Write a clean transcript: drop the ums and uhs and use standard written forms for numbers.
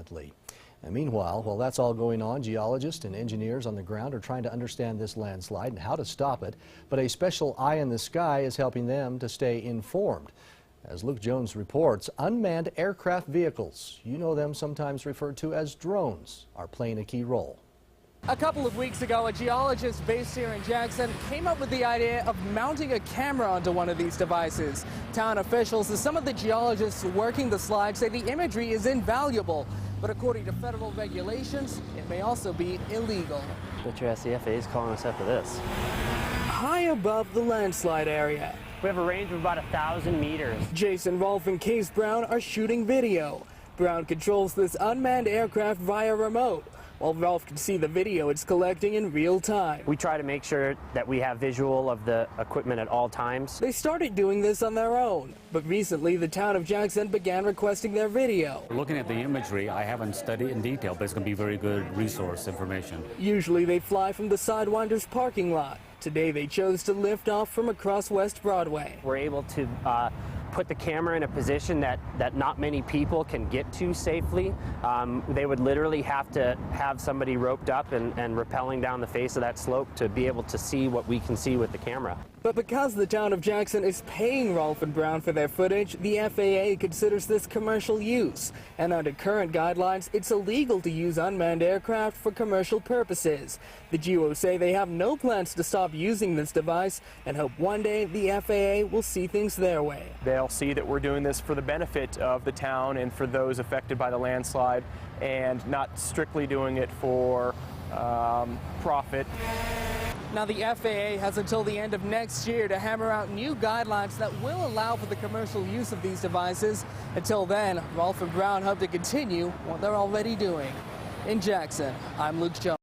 indefinitely. And meanwhile, while that's all going on, geologists and engineers on the ground are trying to understand this landslide and how to stop it. But a special eye in the sky is helping them to stay informed. As Luke Jones reports, unmanned aircraft vehicles, you know them sometimes referred to as drones, are playing a key role. A couple of weeks ago, a geologist based here in Jackson came up with the idea of mounting a camera onto one of these devices. Town officials and some of the geologists working the slide say the imagery is invaluable, but according to federal regulations, it may also be illegal. But your SCFA is calling us after this. High above the landslide area, We have a range of about 1,000 meters. Jason Rolfe and Case Brown are shooting video. Brown controls this unmanned aircraft via remote, while Rolfe can see the video it's collecting in real time. We try to make sure that we have visual of the equipment at all times. They started doing this on their own, but recently the town of Jackson began requesting their video. Looking at the imagery, I haven't studied in detail, but it's going to be very good resource information. Usually they fly from the Sidewinders parking lot. Today they chose to lift off from across West Broadway. We're able to put the camera in a position that not many people can get to safely. They would literally have to have somebody roped up and rappelling down the face of that slope to be able to see what we can see with the camera. But because the town of Jackson is paying Rolfe and Brown for their footage, the FAA considers this commercial use. And under current guidelines, it's illegal to use unmanned aircraft for commercial purposes. The GEO say they have no plans to stop using this device and hope one day the FAA will see things their way. They'll see that we're doing this for the benefit of the town and for those affected by the landslide, and not strictly doing it for profit. Now the FAA has until the end of next year to hammer out new guidelines that will allow for the commercial use of these devices. Until then, Rolfe and Brown hope to continue what they're already doing. In Jackson, I'm Luke Jones.